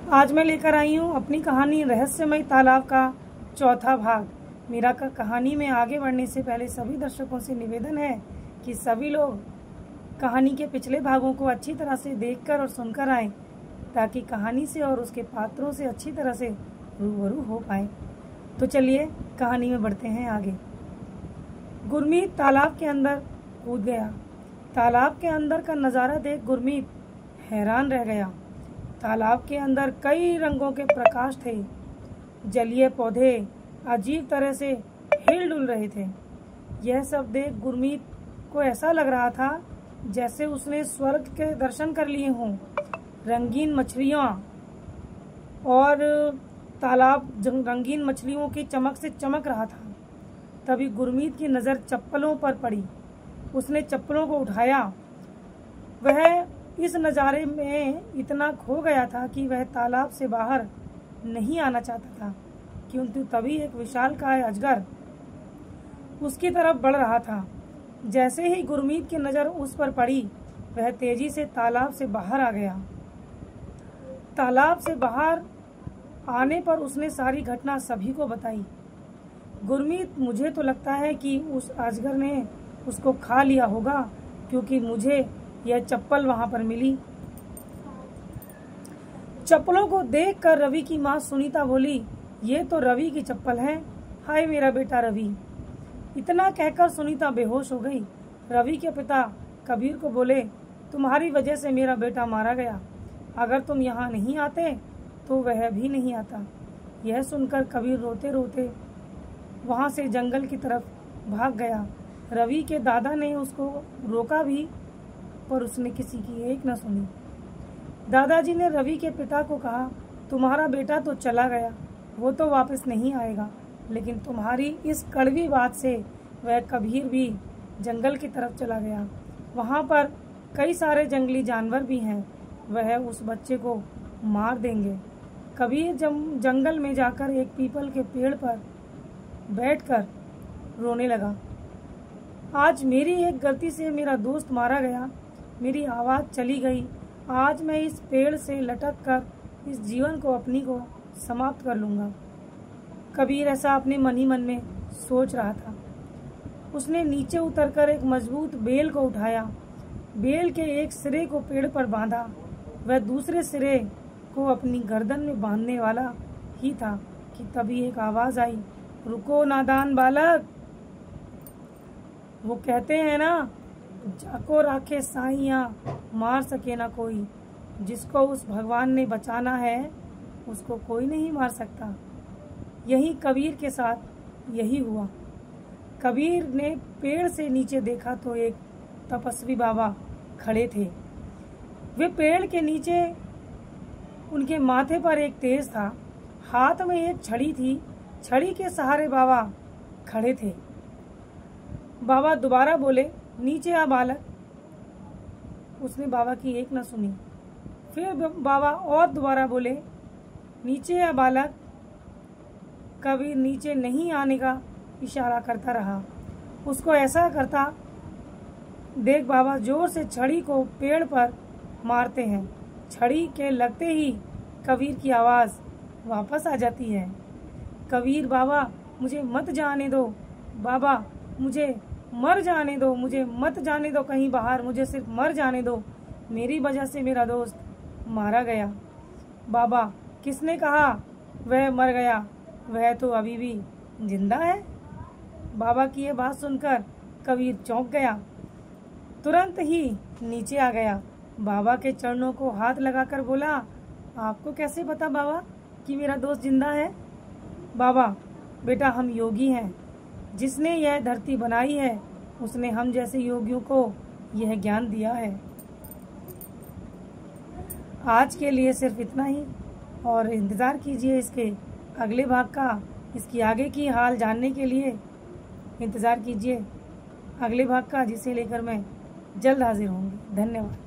आज मैं लेकर आई हूँ अपनी कहानी रहस्यमय तालाब का चौथा भाग। मेरा कहानी में आगे बढ़ने से पहले सभी दर्शकों से निवेदन है कि सभी लोग कहानी के पिछले भागों को अच्छी तरह से देखकर और सुनकर आएं, ताकि कहानी से और उसके पात्रों से अच्छी तरह से रूबरू हो पाए। तो चलिए कहानी में बढ़ते हैं आगे। गुरमीत तालाब के अंदर कूद गया। तालाब के अंदर का नज़ारा देख गुरमीत हैरान रह गया। तालाब के अंदर कई रंगों के प्रकाश थे। जलीय पौधे अजीब तरह से हिल डुल रहे थे। यह सब देख गुरमीत को ऐसा लग रहा था जैसे उसने स्वर्ग के दर्शन कर लिए हों। रंगीन मछलियाँ और तालाब रंगीन मछलियों की चमक से चमक रहा था। तभी गुरमीत की नज़र चप्पलों पर पड़ी। उसने चप्पलों को उठाया। वह इस नज़ारे में इतना खो गया था कि वह तालाब से बाहर नहीं आना चाहता था, क्योंकि तभी एक विशालकाय अजगर उसकी तरफ बढ़ रहा था। जैसे ही गुरमीत की नज़र उस पर पड़ी, वह तेजी से तालाब से बाहर आ गया। तालाब से बाहर आने पर उसने सारी घटना सभी को बताई। गुरमीत, मुझे तो लगता है कि उस अजगर ने उसको खा लिया होगा, क्योंकि मुझे यह चप्पल वहां पर मिली। चप्पलों को देखकर रवि की माँ सुनीता बोली, ये तो रवि की चप्पल है। हाय मेरा बेटा रवि। इतना कहकर सुनीता बेहोश हो गई। रवि के पिता कबीर को बोले, तुम्हारी वजह से मेरा बेटा मारा गया। अगर तुम यहाँ नहीं आते तो वह भी नहीं आता। यह सुनकर कबीर रोते रोते वहाँ से जंगल की तरफ भाग गया। रवि के दादा ने उसको रोका भी, पर उसने किसी की एक न सुनी। दादाजी ने रवि के पिता को कहा, तुम्हारा बेटा तो चला गया, वो तो वापस नहीं आएगा, लेकिन तुम्हारी इस कड़वी बात से वह कबीर भी जंगल की तरफ चला गया। वहाँ पर कई सारे जंगली जानवर भी हैं, वह उस बच्चे को मार देंगे। कबीर जंगल में जाकर एक पीपल के पेड़ पर बैठकर रोने लगा। आज मेरी एक गलती से मेरा दोस्त मारा गया, मेरी आवाज़ चली गई। आज मैं इस पेड़ से लटक कर इस जीवन को अपनी को समाप्त कर लूँगा। कबीर ऐसा अपने मन ही मन में सोच रहा था। उसने नीचे उतरकर एक मजबूत बेल को उठाया। बेल के एक सिरे को पेड़ पर बांधा। वह दूसरे सिरे को अपनी गर्दन में बांधने वाला ही था कि तभी एक आवाज़ आई, रुको नादान बालक। वो कहते हैं ना, जाको राखे साइयाँ मार सके ना कोई। जिसको उस भगवान ने बचाना है उसको कोई नहीं मार सकता। यही कबीर के साथ यही हुआ। कबीर ने पेड़ से नीचे देखा तो एक तपस्वी बाबा खड़े थे। वे पेड़ के नीचे, उनके माथे पर एक तेज था, हाथ में एक छड़ी थी। छड़ी के सहारे बाबा खड़े थे। बाबा दोबारा बोले, नीचे आ बालक। उसने बाबा की एक न सुनी। फिर बाबा और दोबारा बोले, नीचे आ बालक। कबीर नीचे नहीं आने का इशारा करता रहा। उसको ऐसा करता देख बाबा जोर से छड़ी को पेड़ पर मारते हैं। छड़ी के लगते ही कबीर की आवाज़ वापस आ जाती है, कबीर बाबा मुझे मत जाने दो, बाबा मुझे मर जाने दो, मुझे मत जाने दो कहीं बाहर, मुझे सिर्फ मर जाने दो। मेरी वजह से मेरा दोस्त मारा गया। बाबा, किसने कहा वह मर गया? वह तो अभी भी जिंदा है। बाबा की यह बात सुनकर कबीर चौंक गया। तुरंत ही नीचे आ गया। बाबा के चरणों को हाथ लगाकर बोला, आपको कैसे पता बाबा कि मेरा दोस्त जिंदा है? बाबा, बेटा हम योगी हैं। जिसने यह धरती बनाई है उसने हम जैसे योगियों को यह ज्ञान दिया है। आज के लिए सिर्फ इतना ही, और इंतज़ार कीजिए इसके अगले भाग का। इसकी आगे की हाल जानने के लिए इंतज़ार कीजिए अगले भाग का, जिसे लेकर मैं जल्द हाजिर होंगी। धन्यवाद।